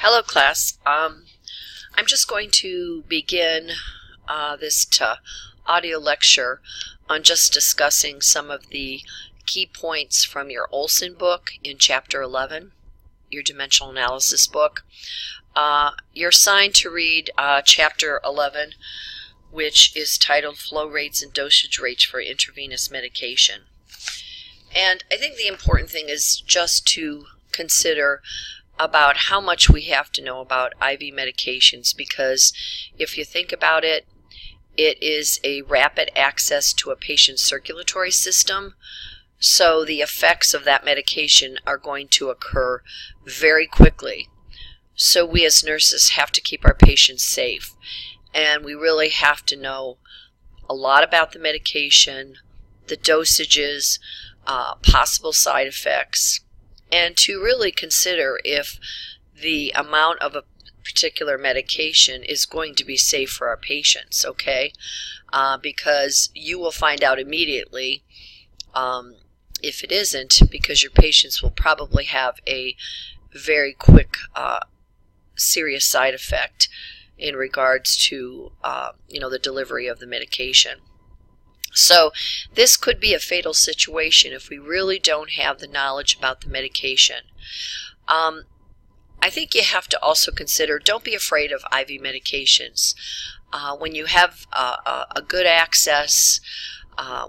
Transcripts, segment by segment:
Hello class. I'm just going to begin this audio lecture on just discussing some of the key points from your Olson book in Chapter 11, your dimensional analysis book. You're assigned to read Chapter 11, which is titled Flow Rates and Dosage Rates for Intravenous Medication. And I think the important thing is just to consider about how much we have to know about IV medications, because if you think about it, it is a rapid access to a patient's circulatory system, so the effects of that medication are going to occur very quickly. So we as nurses have to keep our patients safe, and we really have to know a lot about the medication, the dosages, possible side effects, and to really consider if the amount of a particular medication is going to be safe for our patients, okay? Because you will find out immediately if it isn't, because your patients will probably have a very quick serious side effect in regards to the delivery of the medication. So this could be a fatal situation if we really don't have the knowledge about the medication. I think you have to also consider, don't be afraid of IV medications. When you have a good access,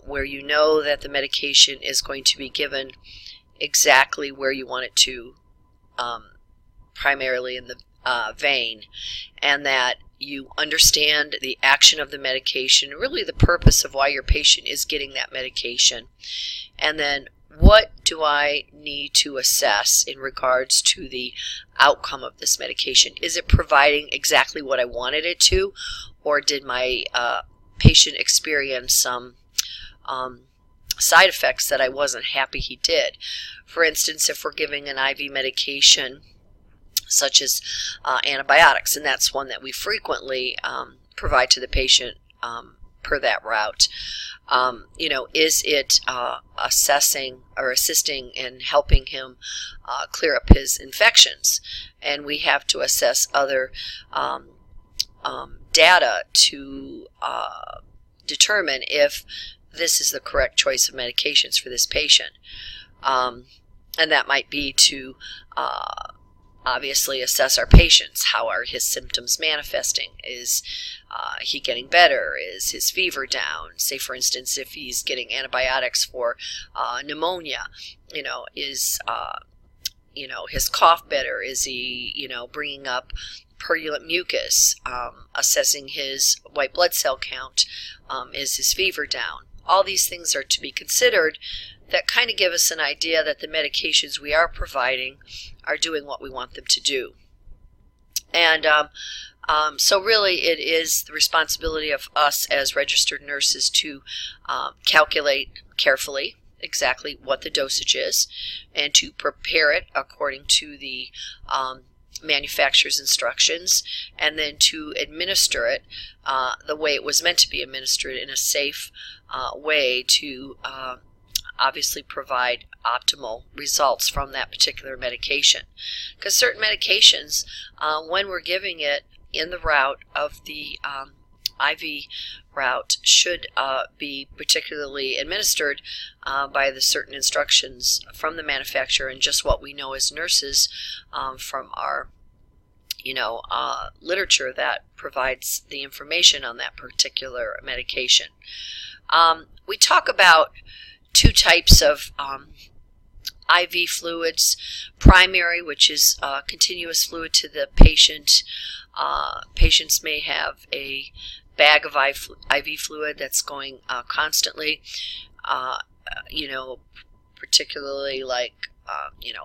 where you know that the medication is going to be given exactly where you want it to, primarily in the vein, and that you understand the action of the medication, really the purpose of why your patient is getting that medication, and then what do I need to assess in regards to the outcome of this medication? Is it providing exactly what I wanted it to, or did my patient experience some side effects that I wasn't happy he did? For instance, if we're giving an IV medication such as antibiotics, and that's one that we frequently provide to the patient per that route. Is it assessing or assisting in helping him clear up his infections? And we have to assess other data to determine if this is the correct choice of medications for this patient. And that might be to obviously assess our patients. How are his symptoms manifesting? Is he getting better? Is his fever down? Say, for instance, if he's getting antibiotics for pneumonia, is his cough better? Is he bringing up purulent mucus? Assessing his white blood cell count. Is his fever down? All these things are to be considered that kind of give us an idea that the medications we are providing are doing what we want them to do. And so really it is the responsibility of us as registered nurses to calculate carefully exactly what the dosage is and to prepare it according to the manufacturer's instructions, and then to administer it the way it was meant to be administered, in a safe way to obviously provide optimal results from that particular medication. Because certain medications, when we're giving it in the route of the IV route, should be particularly administered by the certain instructions from the manufacturer, and just what we know as nurses from our literature that provides the information on that particular medication. We talk about two types of IV fluids: primary, which is continuous fluid to the patient. Patients may have a bag of IV fluid that's going constantly, particularly like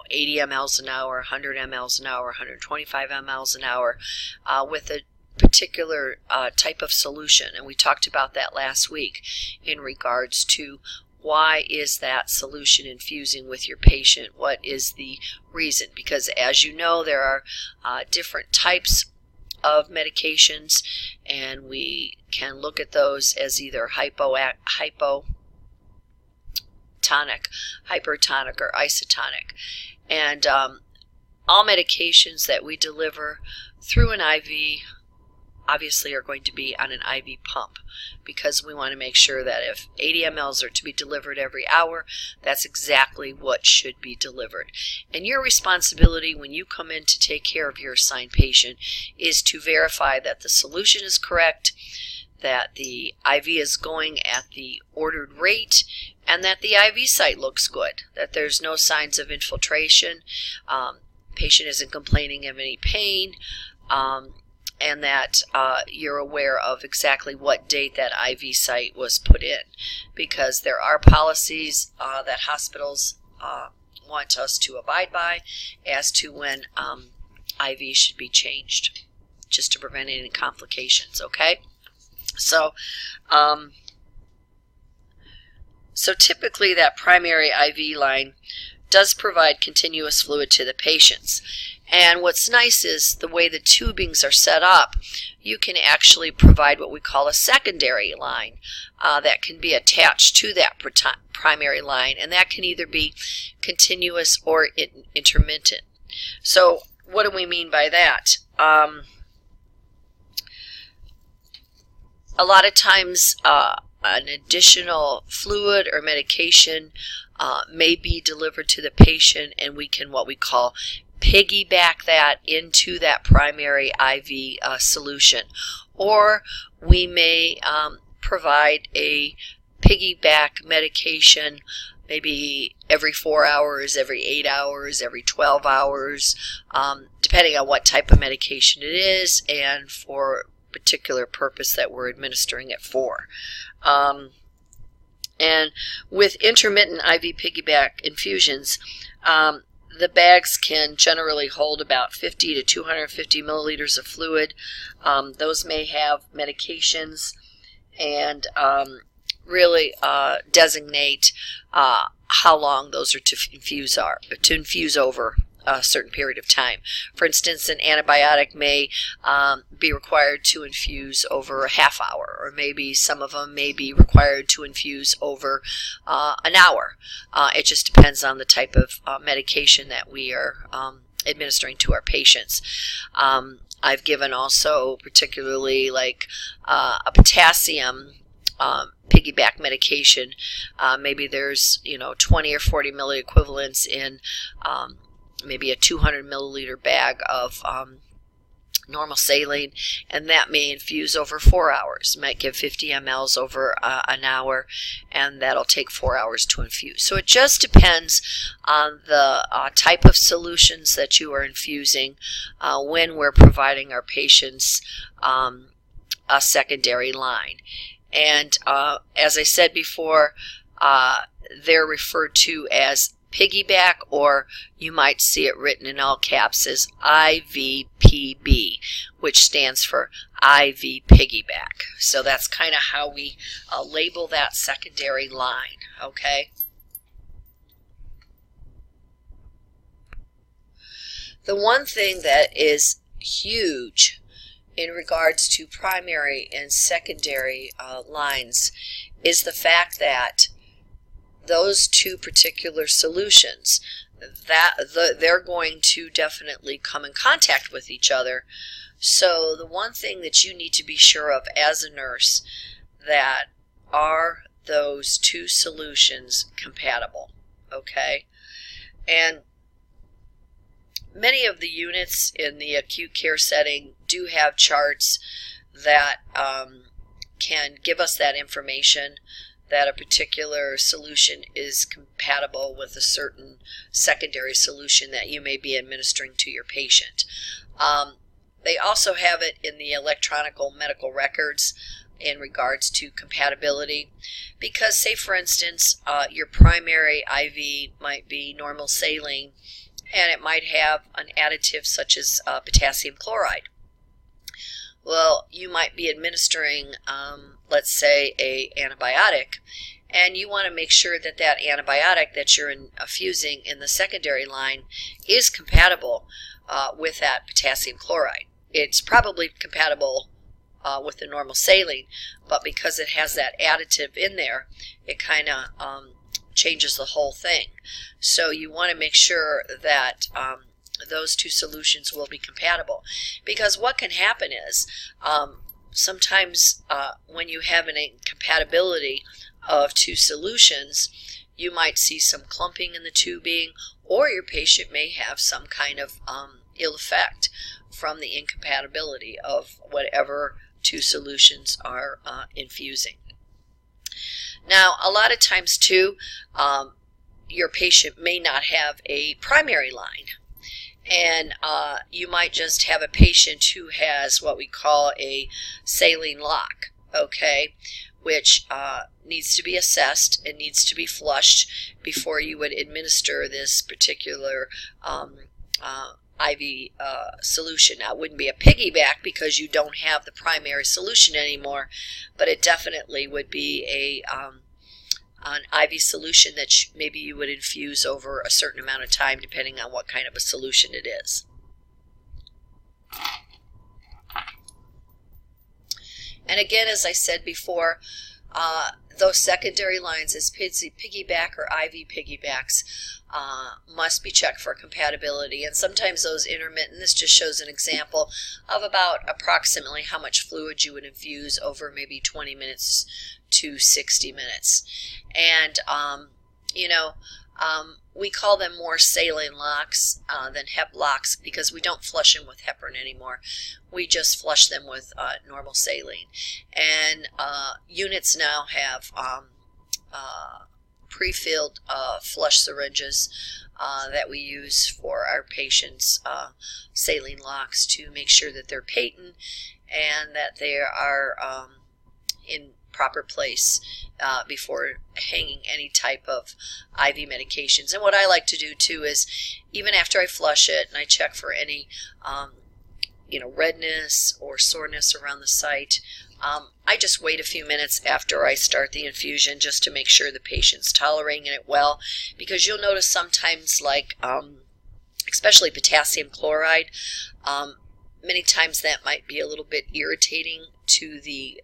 80 mLs an hour, 100 mLs an hour, 125 mLs an hour, with a particular type of solution. And we talked about that last week in regards to why is that solution infusing with your patient? What is the reason? Because as you know, there are different types of medications, and we can look at those as either hypotonic, hypertonic, or isotonic. And all medications that we deliver through an IV obviously are going to be on an IV pump, because we want to make sure that if 80 mLs are to be delivered every hour, that's exactly what should be delivered. And your responsibility when you come in to take care of your assigned patient is to verify that the solution is correct, that the IV is going at the ordered rate, and that the IV site looks good, that there's no signs of infiltration, patient isn't complaining of any pain, and that you're aware of exactly what date that IV site was put in, because there are policies that hospitals want us to abide by as to when IV should be changed, just to prevent any complications, okay? So, so typically that primary IV line does provide continuous fluid to the patients. And what's nice is the way the tubings are set up, you can actually provide what we call a secondary line that can be attached to that primary line, and that can either be continuous or intermittent. So what do we mean by that? A lot of times an additional fluid or medication may be delivered to the patient, and we can what we call piggyback that into that primary IV solution. Or we may provide a piggyback medication maybe every 4 hours, every 8 hours, every 12 hours, depending on what type of medication it is and for particular purpose that we're administering it for. And with intermittent IV piggyback infusions, the bags can generally hold about 50 to 250 milliliters of fluid. Those may have medications and really designate how long those are to infuse over a certain period of time. For instance, an antibiotic may be required to infuse over a half hour, or maybe some of them may be required to infuse over an hour. It just depends on the type of medication that we are administering to our patients. I've given also particularly like a potassium piggyback medication. Maybe there's 20 or 40 milliequivalents in maybe a 200 milliliter bag of normal saline, and that may infuse over 4 hours. It might give 50 mLs over an hour, and that'll take 4 hours to infuse. So it just depends on the type of solutions that you are infusing when we're providing our patients a secondary line. And as I said before, they're referred to as piggyback, or you might see it written in all caps as IVPB, which stands for IV piggyback. So that's kind of how we label that secondary line, okay? The one thing that is huge in regards to primary and secondary lines is the fact that those two particular solutions, they're going to definitely come in contact with each other. So the one thing that you need to be sure of as a nurse, that are those two solutions compatible, okay? And many of the units in the acute care setting do have charts that can give us that information, that a particular solution is compatible with a certain secondary solution that you may be administering to your patient. They also have it in the electronic medical records in regards to compatibility, because say for instance your primary IV might be normal saline, and it might have an additive such as potassium chloride. Well, you might be administering, let's say, an antibiotic, and you want to make sure that that antibiotic that you're infusing in the secondary line is compatible with that potassium chloride. It's probably compatible with the normal saline, but because it has that additive in there, it kind of changes the whole thing. So you want to make sure that those two solutions will be compatible. Because what can happen is sometimes when you have an incompatibility of two solutions, you might see some clumping in the tubing, or your patient may have some kind of ill effect from the incompatibility of whatever two solutions are infusing. Now, a lot of times too, your patient may not have a primary line, and you might just have a patient who has what we call a saline lock, okay, which needs to be assessed and needs to be flushed before you would administer this particular IV solution. Now, it wouldn't be a piggyback because you don't have the primary solution anymore, but it definitely would be an IV solution that maybe you would infuse over a certain amount of time depending on what kind of a solution it is. And again, as I said before, those secondary lines as piggyback or IV piggybacks must be checked for compatibility. And sometimes those intermittent, this just shows an example of about approximately how much fluid you would infuse over maybe 20 minutes to 60 minutes. And, we call them more saline locks than HEP locks because we don't flush them with heparin anymore. We just flush them with normal saline. And units now have pre-filled flush syringes that we use for our patients' saline locks to make sure that they're patent and that they are in proper place before hanging any type of IV medications. And what I like to do too is, even after I flush it and I check for any redness or soreness around the site, I just wait a few minutes after I start the infusion just to make sure the patient's tolerating it well, because you'll notice sometimes, like especially potassium chloride, many times that might be a little bit irritating to the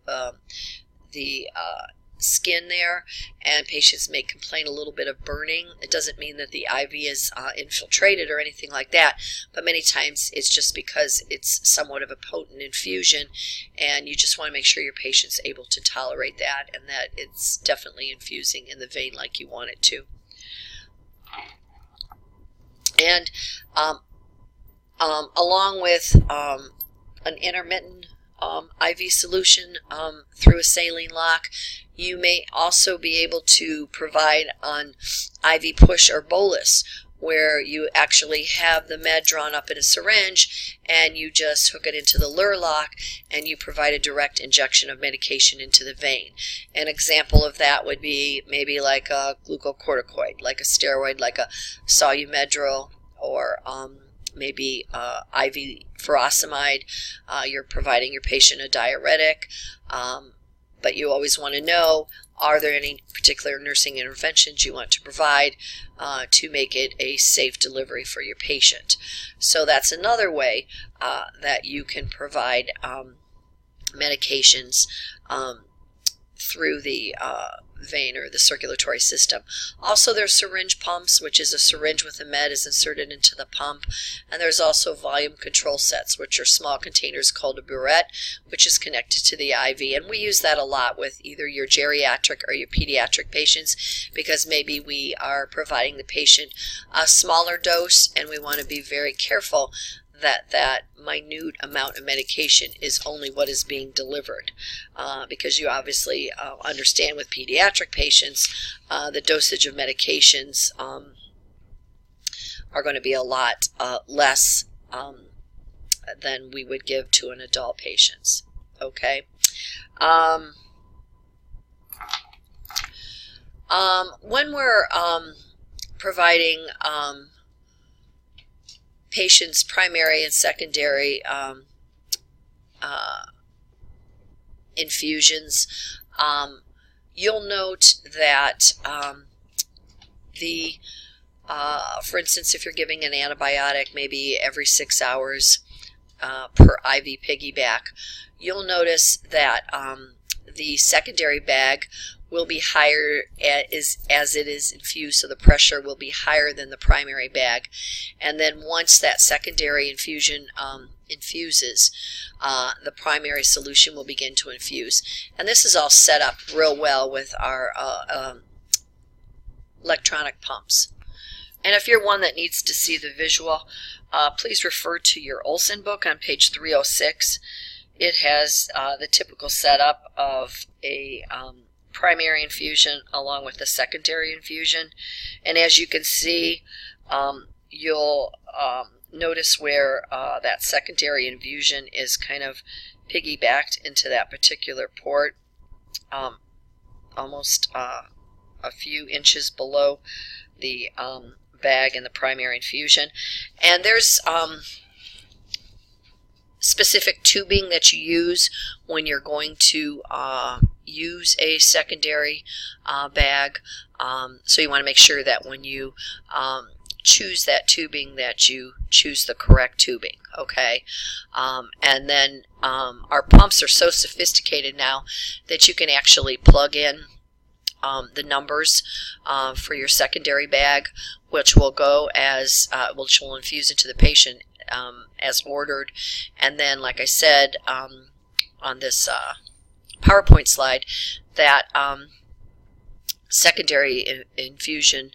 skin there, and patients may complain a little bit of burning. It doesn't mean that the IV is infiltrated or anything like that, but many times it's just because it's somewhat of a potent infusion, and you just want to make sure your patient's able to tolerate that and that it's definitely infusing in the vein like you want it to. And along with an intermittent IV solution through a saline lock, you may also be able to provide an IV push or bolus, where you actually have the med drawn up in a syringe and you just hook it into the lure lock and you provide a direct injection of medication into the vein. An example of that would be maybe like a glucocorticoid, like a steroid, like a Solumedrol, or maybe IV furosemide. You're providing your patient a diuretic, but you always want to know, are there any particular nursing interventions you want to provide to make it a safe delivery for your patient. So that's another way that you can provide medications through the vein or the circulatory system. Also, there's syringe pumps, which is a syringe with a med is inserted into the pump, and there's also volume control sets, which are small containers called a burette, which is connected to the IV, and we use that a lot with either your geriatric or your pediatric patients, because maybe we are providing the patient a smaller dose and we want to be very careful that minute amount of medication is only what is being delivered, because you obviously understand with pediatric patients the dosage of medications are going to be a lot less than we would give to an adult patients. Okay. When we're providing patients' primary and secondary infusions, you'll note that for instance, if you're giving an antibiotic maybe every 6 hours per IV piggyback, you'll notice that the secondary bag will be higher as it is infused, so the pressure will be higher than the primary bag. And then once that secondary infusion infuses, the primary solution will begin to infuse. And this is all set up real well with our electronic pumps. And if you're one that needs to see the visual, please refer to your Olson book on page 306. It has the typical setup of a primary infusion along with the secondary infusion. And as you can see, you'll notice where that secondary infusion is kind of piggybacked into that particular port, almost a few inches below the bag and the primary infusion. And there's specific tubing that you use when you're going to use a secondary bag. So you want to make sure that when you choose that tubing that you choose the correct tubing, okay? And then our pumps are so sophisticated now that you can actually plug in the numbers for your secondary bag, which will go as which will infuse into the patient as ordered. And then, like I said on this PowerPoint slide, that secondary infusion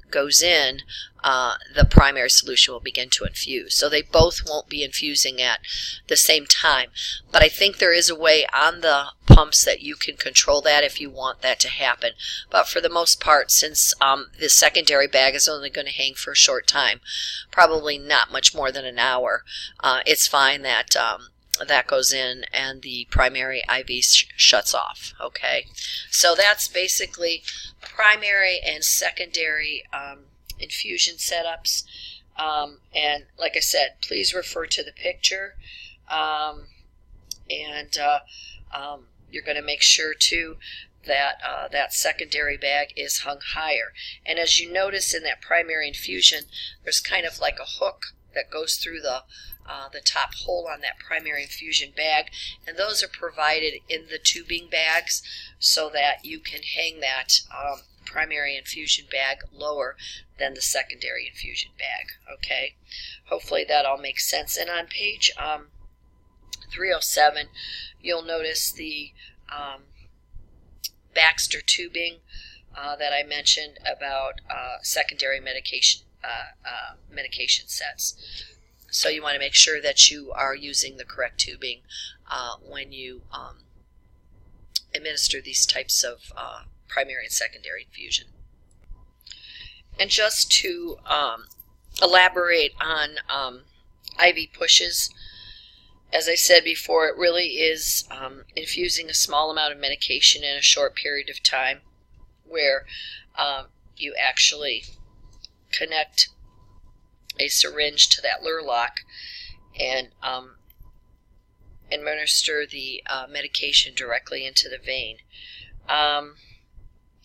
goes in, the primary solution will begin to infuse. So they both won't be infusing at the same time. But I think there is a way on the pumps that you can control that if you want that to happen. But for the most part, since the secondary bag is only going to hang for a short time, probably not much more than an hour, it's fine that that goes in and the primary IV shuts off. Okay, so that's basically primary and secondary infusion setups. And like I said, please refer to the picture, and you're going to make sure too that that secondary bag is hung higher. And as you notice in that primary infusion, there's kind of like a hook that goes through the top hole on that primary infusion bag, and those are provided in the tubing bags so that you can hang that primary infusion bag lower than the secondary infusion bag. Okay, hopefully that all makes sense. And on page 307, you'll notice the Baxter tubing that I mentioned about secondary medication sets. So you want to make sure that you are using the correct tubing when you administer these types of primary and secondary infusion. And just to elaborate on IV pushes, as I said before, it really is infusing a small amount of medication in a short period of time, where you actually connect a syringe to that lure lock and administer the medication directly into the vein.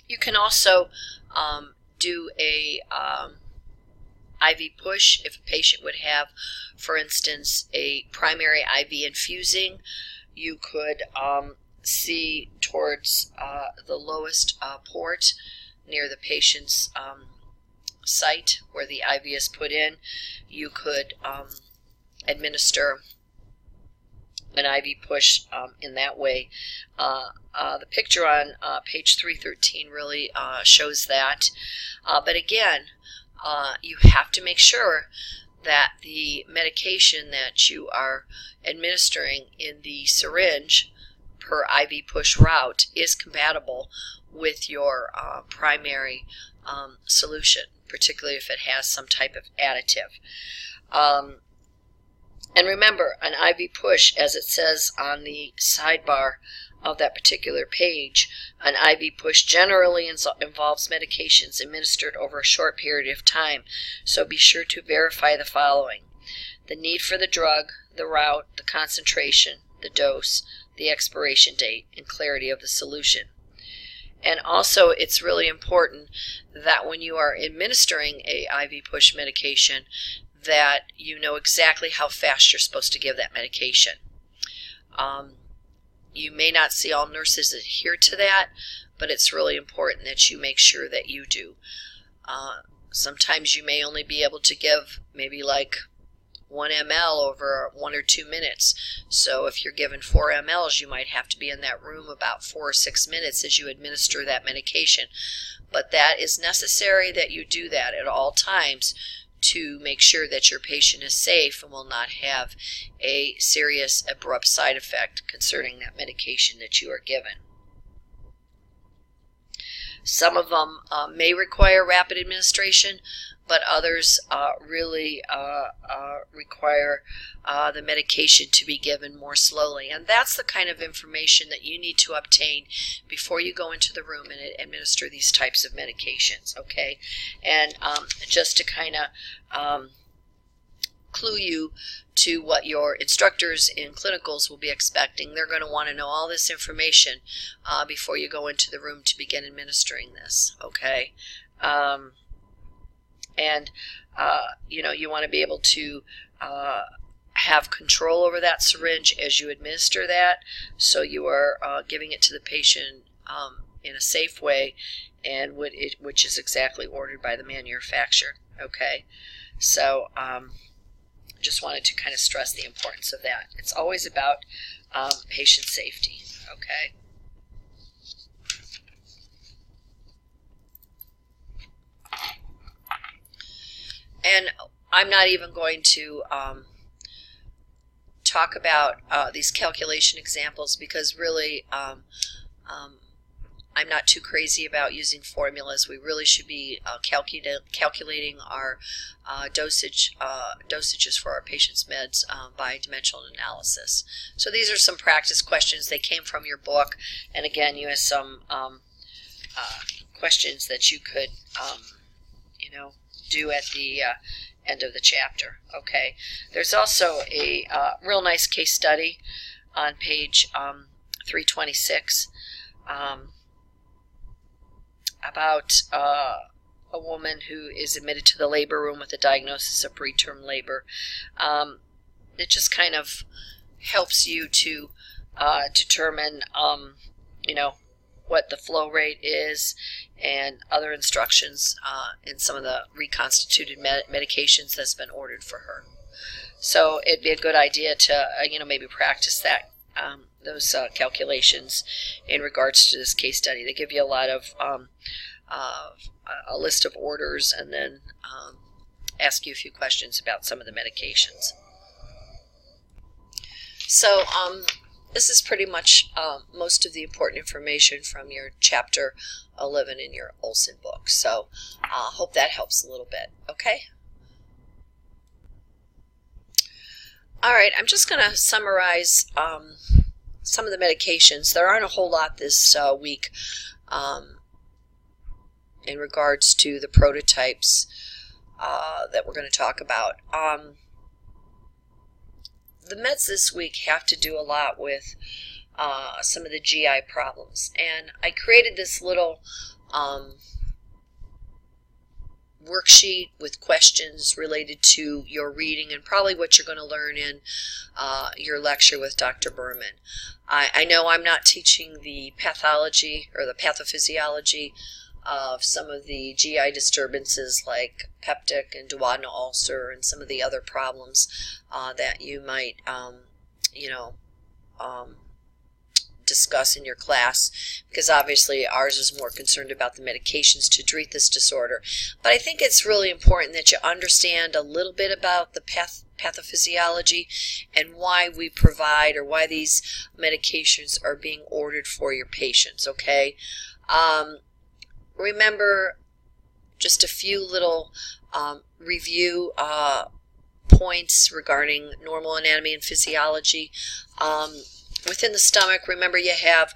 You can also do a IV push if a patient would have, for instance, a primary IV infusing. You could see towards the lowest port near the patient's site where the IV is put in. You could administer an IV push in that way. The picture on page 313 really shows that. But again, you have to make sure that the medication that you are administering in the syringe per IV push route is compatible with your primary solution, particularly if it has some type of additive. And remember, an IV push, as it says on the sidebar of that particular page, an IV push generally involves medications administered over a short period of time. So be sure to verify the following: the need for the drug, the route, the concentration, the dose, the expiration date, and clarity of the solution. And also, it's really important that when you are administering a IV push medication, that you know exactly how fast you're supposed to give that medication. you may not see all nurses adhere to that, but it's really important that you make sure that you do. Sometimes you may only be able to give maybe like 1 ml over 1 or 2 minutes. So if you're given 4 mLs, you might have to be in that room about 4 or 6 minutes as you administer that medication. But that is necessary that you do that at all times to make sure that your patient is safe and will not have a serious abrupt side effect concerning that medication that you are given. Some of them may require rapid administration, but others really require the medication to be given more slowly. And that's the kind of information that you need to obtain before you go into the room and administer these types of medications, okay? And just to kind of clue you to what your instructors in clinicals will be expecting, they're going to want to know all this information before you go into the room to begin administering this, okay? You know, you want to be able to have control over that syringe as you administer that, so you are giving it to the patient in a safe way, and which is exactly ordered by the manufacturer, okay? So just wanted to kind of stress the importance of that. It's always about patient safety, okay? And I'm not even going to talk about these calculation examples, because really I'm not too crazy about using formulas. We really should be calculating our dosages for our patients' meds by dimensional analysis. So these are some practice questions. They came from your book, and again, you have some questions that you could you know, do at the end of the chapter. Okay. There's also a real nice case study on page 326 about a woman who is admitted to the labor room with a diagnosis of preterm labor. It just kind of helps you to determine, you know, what the flow rate is and other instructions in some of the reconstituted medications that's been ordered for her. So it'd be a good idea to, you know, maybe practice that, those calculations in regards to this case study. They give you a lot of a list of orders, and then ask you a few questions about some of the medications. So this is pretty much most of the important information from your chapter 11 in your Olson book. So hope that helps a little bit. Okay. All right, I'm just going to summarize some of the medications. There aren't a whole lot this week in regards to the prototypes that we're going to talk about. The meds this week have to do a lot with some of the GI problems, and I created this little worksheet with questions related to your reading and probably what you're going to learn in your lecture with Dr. Berman. I know I'm not teaching the pathology or the pathophysiology of some of the GI disturbances like peptic and duodenal ulcer and some of the other problems that you might, you know, discuss in your class, because obviously ours is more concerned about the medications to treat this disorder. But I think it's really important that you understand a little bit about the pathophysiology and why we provide, or why these medications are being ordered for your patients, okay? Remember just a few little review points regarding normal anatomy and physiology. Within the stomach, remember you have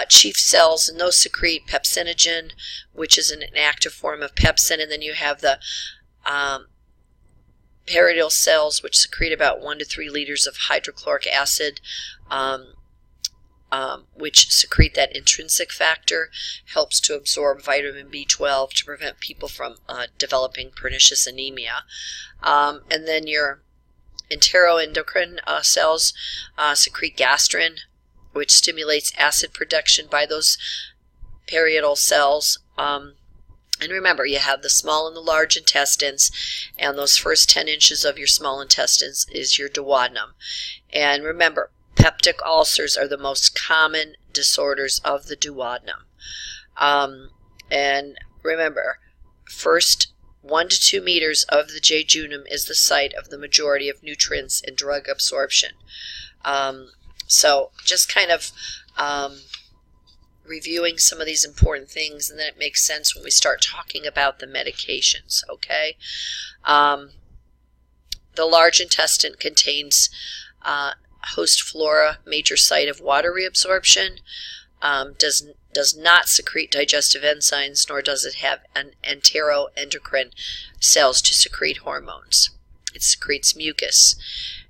chief cells, and those secrete pepsinogen, which is an active form of pepsin, and then you have the parietal cells, which secrete about 1 to 3 liters of hydrochloric acid, which secrete that intrinsic factor, helps to absorb vitamin B12 to prevent people from developing pernicious anemia. And then your enteroendocrine cells secrete gastrin, which stimulates acid production by those parietal cells. And remember, you have the small and the large intestines, and those first 10 inches of your small intestines is your duodenum. And remember, peptic ulcers are the most common disorders of the duodenum. And remember, first 1 to 2 meters of the jejunum is the site of the majority of nutrients and drug absorption. So just kind of reviewing some of these important things, and then it makes sense when we start talking about the medications, okay? The large intestine contains host flora, major site of water reabsorption, does not secrete digestive enzymes, nor does it have an enteroendocrine cells to secrete hormones. It secretes mucus.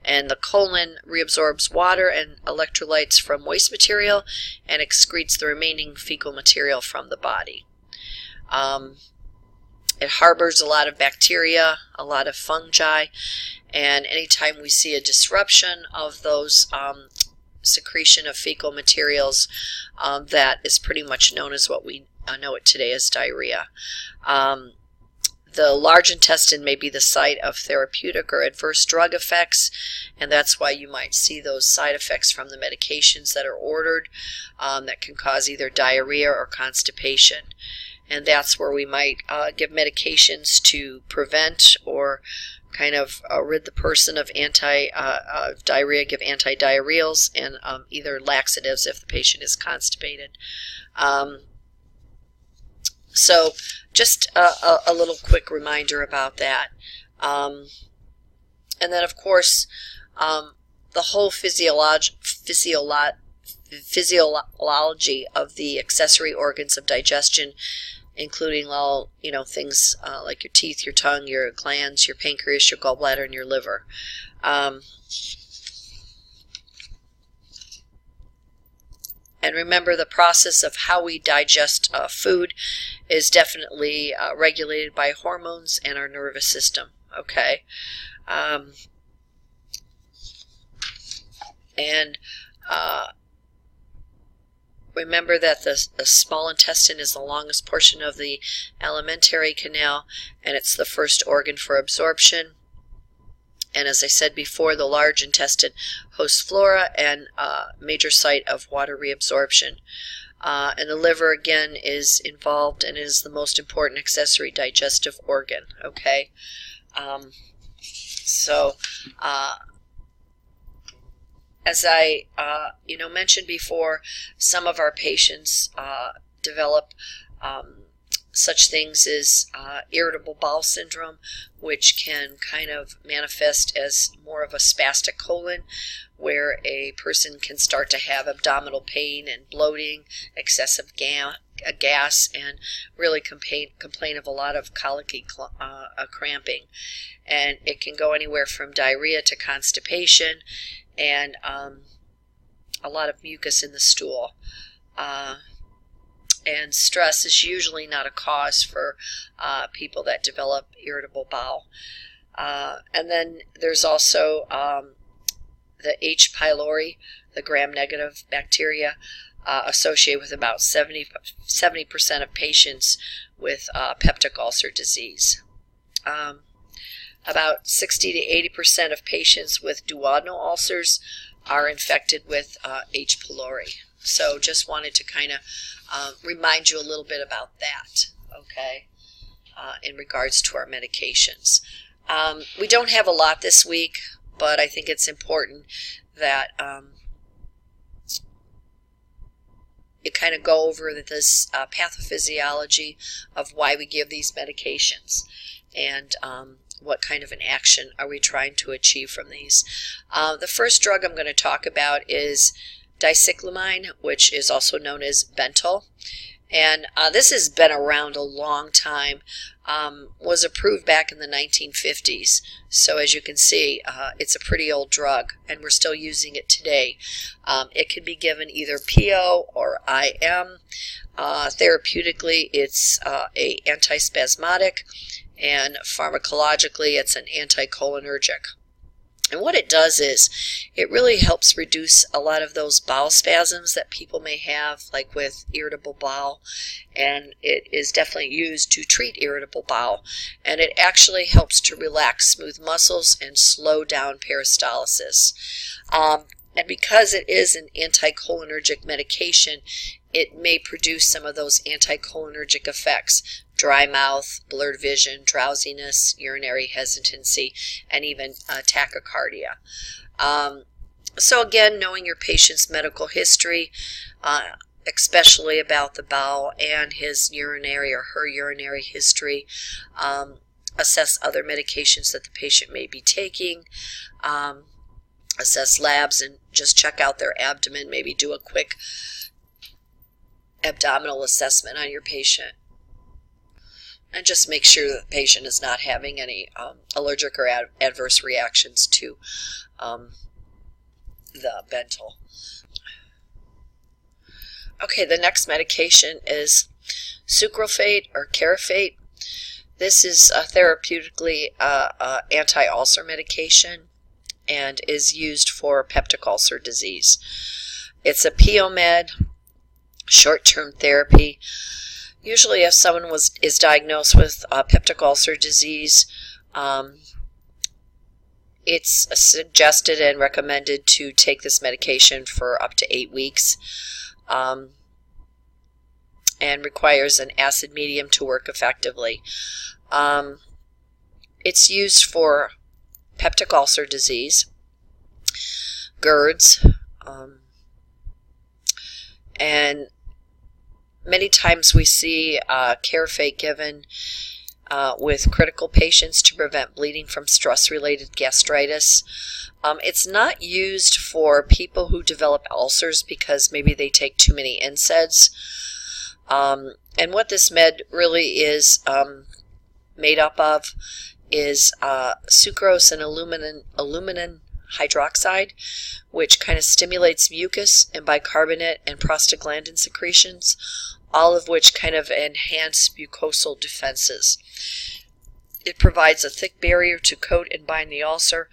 And the colon reabsorbs water and electrolytes from waste material and excretes the remaining fecal material from the body. It harbors a lot of bacteria, a lot of fungi, and anytime we see a disruption of those secretion of fecal materials, that is pretty much known as what we know it today as diarrhea. The large intestine may be the site of therapeutic or adverse drug effects, and that's why you might see those side effects from the medications that are ordered that can cause either diarrhea or constipation. And that's where we might give medications to prevent or kind of rid the person of diarrhea, give anti-diarrheals, and either laxatives if the patient is constipated. So just a little quick reminder about that. And then, of course, the whole physiology of the accessory organs of digestion, including all, things like your teeth, your tongue, your glands, your pancreas, your gallbladder, and your liver. And remember, the process of how we digest food is definitely regulated by hormones and our nervous system, okay? Remember that the small intestine is the longest portion of the alimentary canal, and it's the first organ for absorption. And as I said before, the large intestine hosts flora and major site of water reabsorption. And the liver, again, is involved and is the most important accessory digestive organ, okay? As I mentioned before, some of our patients develop such things as irritable bowel syndrome, which can kind of manifest as more of a spastic colon, where a person can start to have abdominal pain and bloating, excessive gas, and really complain of a lot of colicky cramping. And it can go anywhere from diarrhea to constipation and a lot of mucus in the stool. And stress is usually not a cause for people that develop irritable bowel. And then there's also the H. pylori, the gram-negative bacteria, associated with about 70% of patients with peptic ulcer disease. About 60 to 80% of patients with duodenal ulcers are infected with H. pylori. So just wanted to kind of remind you a little bit about that, okay, in regards to our medications. We don't have a lot this week, but I think it's important that you kind of go over this pathophysiology of why we give these medications and what kind of an action are we trying to achieve from these. The first drug I'm going to talk about is dicyclamine, which is also known as Bentyl. And this has been around a long time, was approved back in the 1950s. So as you can see, it's a pretty old drug, and we're still using it today. It can be given either PO or IM. Therapeutically, it's a anti-spasmodic, and pharmacologically, it's an anticholinergic. And what it does is it really helps reduce a lot of those bowel spasms that people may have, like with irritable bowel, and it is definitely used to treat irritable bowel. And it actually helps to relax smooth muscles and slow down peristalsis. And because it is an anticholinergic medication, it may produce some of those anticholinergic effects: dry mouth, blurred vision, drowsiness, urinary hesitancy, and even tachycardia. So again, knowing your patient's medical history, especially about the bowel and his urinary or her urinary history, assess other medications that the patient may be taking, assess labs, and just check out their abdomen, maybe do a quick abdominal assessment on your patient. And just make sure that the patient is not having any allergic or adverse reactions to the bentyl. Okay, the next medication is sucralfate or carafate. This is a therapeutically anti-ulcer medication and is used for peptic ulcer disease. It's a PO med, short-term therapy. Usually if someone is diagnosed with peptic ulcer disease, it's suggested and recommended to take this medication for up to 8 weeks, and requires an acid medium to work effectively. It's used for peptic ulcer disease, GERDs, and many times we see carafate given with critical patients to prevent bleeding from stress-related gastritis. It's not used for people who develop ulcers because maybe they take too many NSAIDs. And what this med really is made up of is sucrose and aluminum hydroxide, which kind of stimulates mucus and bicarbonate and prostaglandin secretions, all of which kind of enhance mucosal defenses. It provides a thick barrier to coat and bind the ulcer,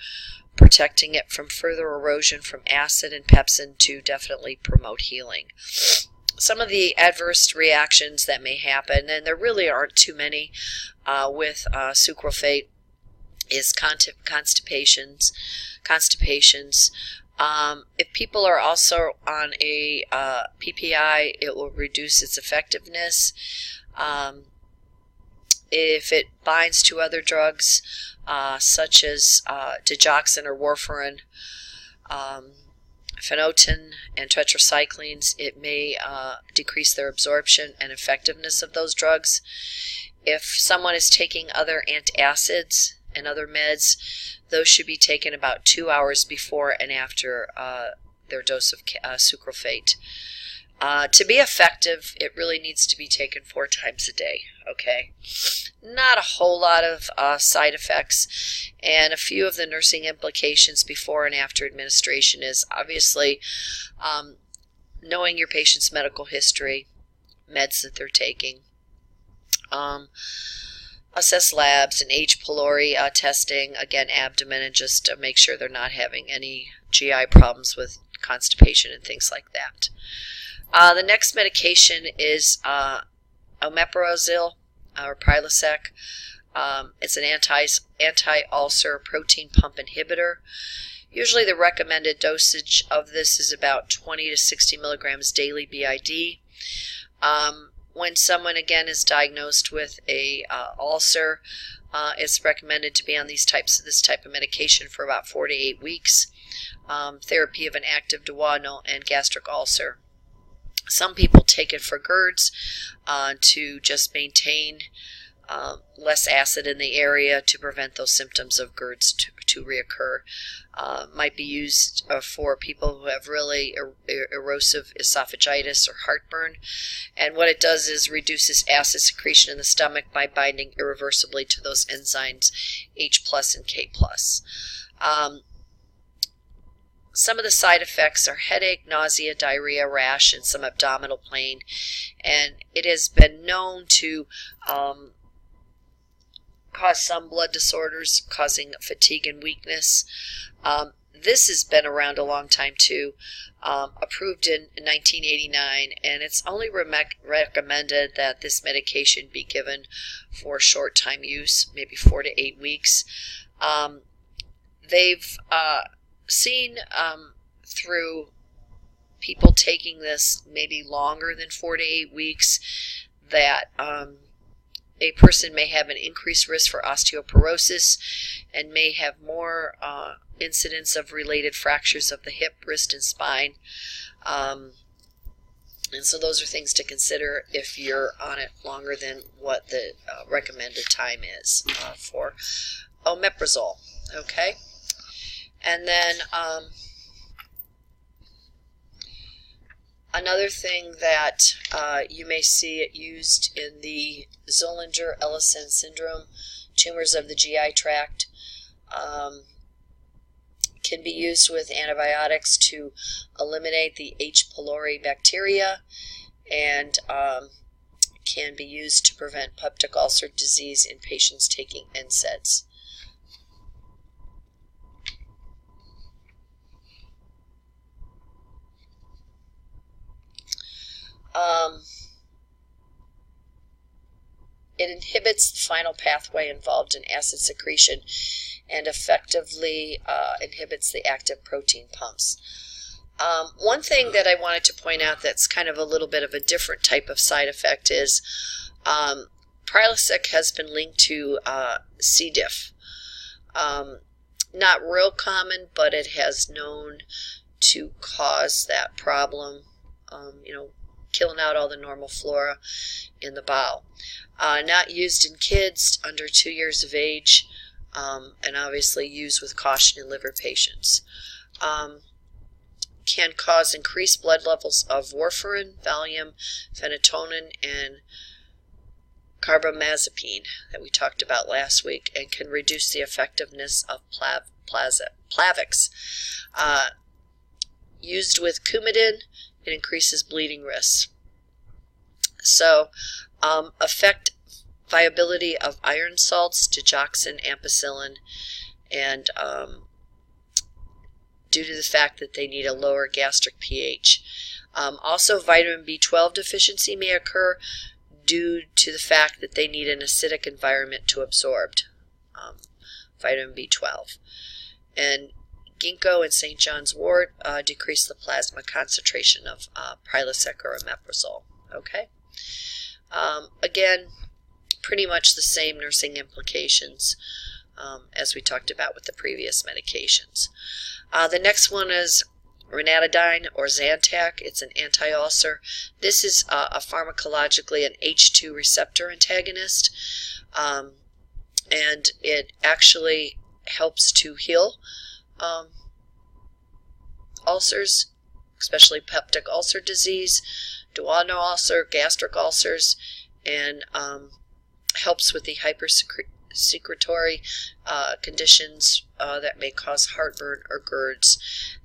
protecting it from further erosion from acid and pepsin to definitely promote healing. Some of the adverse reactions that may happen, and there really aren't too many with sucralfate, is constipations. If people are also on a PPI, it will reduce its effectiveness. If it binds to other drugs, such as digoxin or warfarin, phenytoin, and tetracyclines, it may decrease their absorption and effectiveness of those drugs. If someone is taking other antacids and other meds, those should be taken about 2 hours before and after their dose of sucralfate. To be effective, it really needs to be taken 4 times a day, okay? Not a whole lot of side effects, and a few of the nursing implications before and after administration is obviously knowing your patient's medical history, meds that they're taking, assess labs and H. pylori testing, again abdomen, and just make sure they're not having any GI problems with constipation and things like that. The next medication is omeprazole or Prilosec. It's an anti-ulcer protein pump inhibitor. Usually the recommended dosage of this is about 20 to 60 milligrams daily BID. When someone again is diagnosed with a ulcer, it's recommended to be on this type of medication for about 4 to 8 weeks. Therapy of an active duodenal and gastric ulcer. Some people take it for GERDs to just maintain less acid in the area to prevent those symptoms of GERDs to reoccur. Might be used for people who have really erosive esophagitis or heartburn. And what it does is reduces acid secretion in the stomach by binding irreversibly to those enzymes H+ and K+. Some of the side effects are headache, nausea, diarrhea, rash, and some abdominal pain. And it has been known to cause some blood disorders, causing fatigue and weakness. This has been around a long time too, approved in 1989, and it's only recommended that this medication be given for short time use, maybe 4 to 8 weeks. They've seen through people taking this maybe longer than 4 to 8 weeks that a person may have an increased risk for osteoporosis and may have more incidence of related fractures of the hip, wrist, and spine. And so those are things to consider if you're on it longer than what the recommended time is for omeprazole. Okay? And then another thing that you may see it used in the Zollinger-Ellison syndrome, tumors of the GI tract, can be used with antibiotics to eliminate the H. pylori bacteria, and can be used to prevent peptic ulcer disease in patients taking NSAIDs. It inhibits the final pathway involved in acid secretion and effectively inhibits the active protein pumps. One thing that I wanted to point out that's kind of a little bit of a different type of side effect is Prilosec has been linked to C. diff. Not real common, but it has known to cause that problem, killing out all the normal flora in the bowel. Not used in kids under 2 years of age, and obviously used with caution in liver patients. Can cause increased blood levels of warfarin, Valium, phenytonin, and carbamazepine that we talked about last week, and can reduce the effectiveness of Plavix. Used with Coumadin, it increases bleeding risks. So, affect viability of iron salts, digoxin, ampicillin, and due to the fact that they need a lower gastric pH. Also, vitamin B12 deficiency may occur due to the fact that they need an acidic environment to absorb vitamin B12. And ginkgo and St. John's wort decrease the plasma concentration of Prilosec or omeprazole. Okay? Again, pretty much the same nursing implications as we talked about with the previous medications. The next one is ranitidine or Zantac. It's an anti-ulcer. This is a pharmacologically an H2 receptor antagonist, and it actually helps to heal ulcers, especially peptic ulcer disease, duodenal ulcer, gastric ulcers, and helps with the hypersecretory conditions that may cause heartburn or GERDs.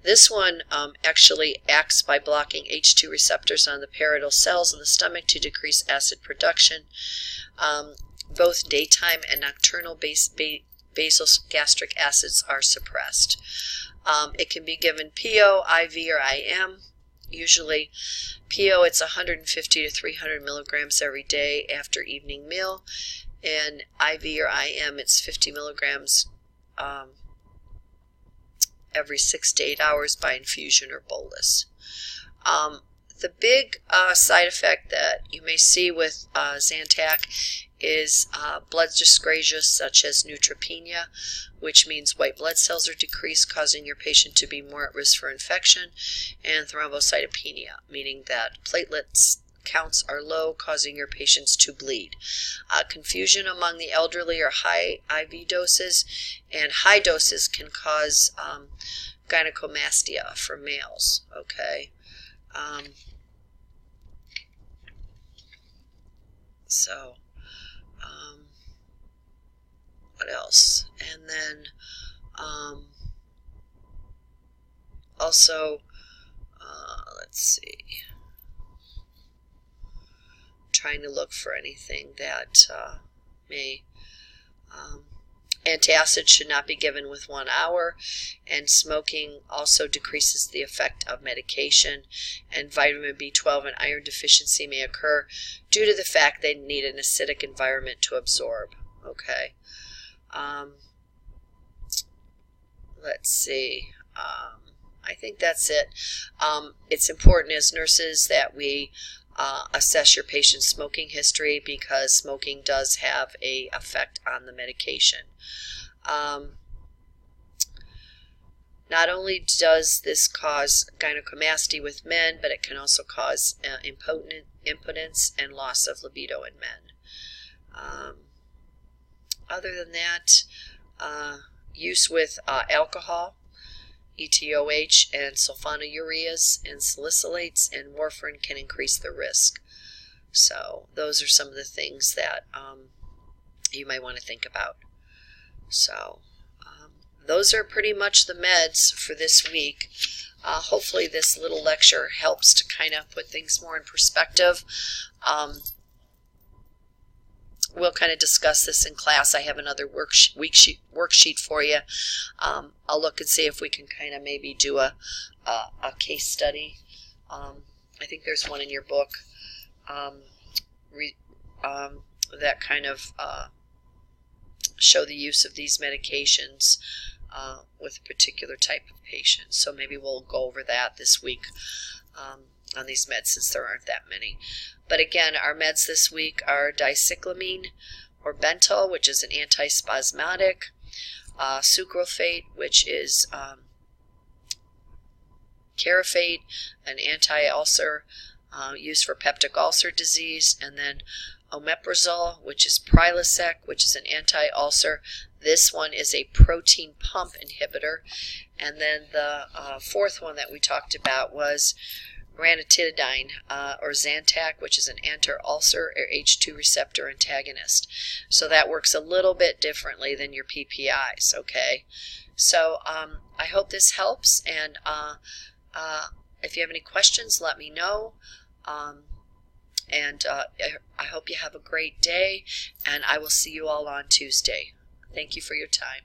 This one actually acts by blocking H2 receptors on the parietal cells in the stomach to decrease acid production. Both daytime and nocturnal basal gastric acids are suppressed. It can be given PO, IV, or IM. Usually PO, it's 150 to 300 milligrams every day after evening meal, and IV or IM, it's 50 milligrams every 6 to 8 hours by infusion or bolus. The big side effect that you may see with Zantac is blood dyscrasia such as neutropenia, which means white blood cells are decreased, causing your patient to be more at risk for infection, and thrombocytopenia, meaning that platelets counts are low, causing your patients to bleed. Confusion among the elderly or high IV doses, and high doses can cause gynecomastia for males. Okay. What else? And then also, let's see. I'm trying to look for anything that may Antacids should not be given with 1 hour, and smoking also decreases the effect of medication, and vitamin B12 and iron deficiency may occur due to the fact they need an acidic environment to absorb. Okay. Let's see. I think that's it. It's important as nurses that we assess your patient's smoking history, because smoking does have an effect on the medication. Not only does this cause gynecomastia with men, but it can also cause impotence and loss of libido in men. Other than that, use with alcohol, ETOH, and sulfonylureas and salicylates and warfarin can increase the risk. So those are some of the things that you might want to think about. So those are pretty much the meds for this week. Hopefully this little lecture helps to kind of put things more in perspective. We'll kind of discuss this in class. I have another worksheet for you. I'll look and see if we can kind of maybe do a case study. I think there's one in your book that kind of show the use of these medications with a particular type of patient. So maybe we'll go over that this week on these meds, since there aren't that many. But again, our meds this week are dicyclamine or Bentyl, which is an anti-spasmodic, sucralfate, which is Carafate, an anti-ulcer used for peptic ulcer disease, and then omeprazole, which is Prilosec, which is an anti-ulcer. This one is a protein pump inhibitor. And then the fourth one that we talked about was ranitidine, or Zantac, which is an anti-ulcer or H2 receptor antagonist. So that works a little bit differently than your PPIs, okay? So I hope this helps, and if you have any questions, let me know. And I hope you have a great day, and I will see you all on Tuesday. Thank you for your time.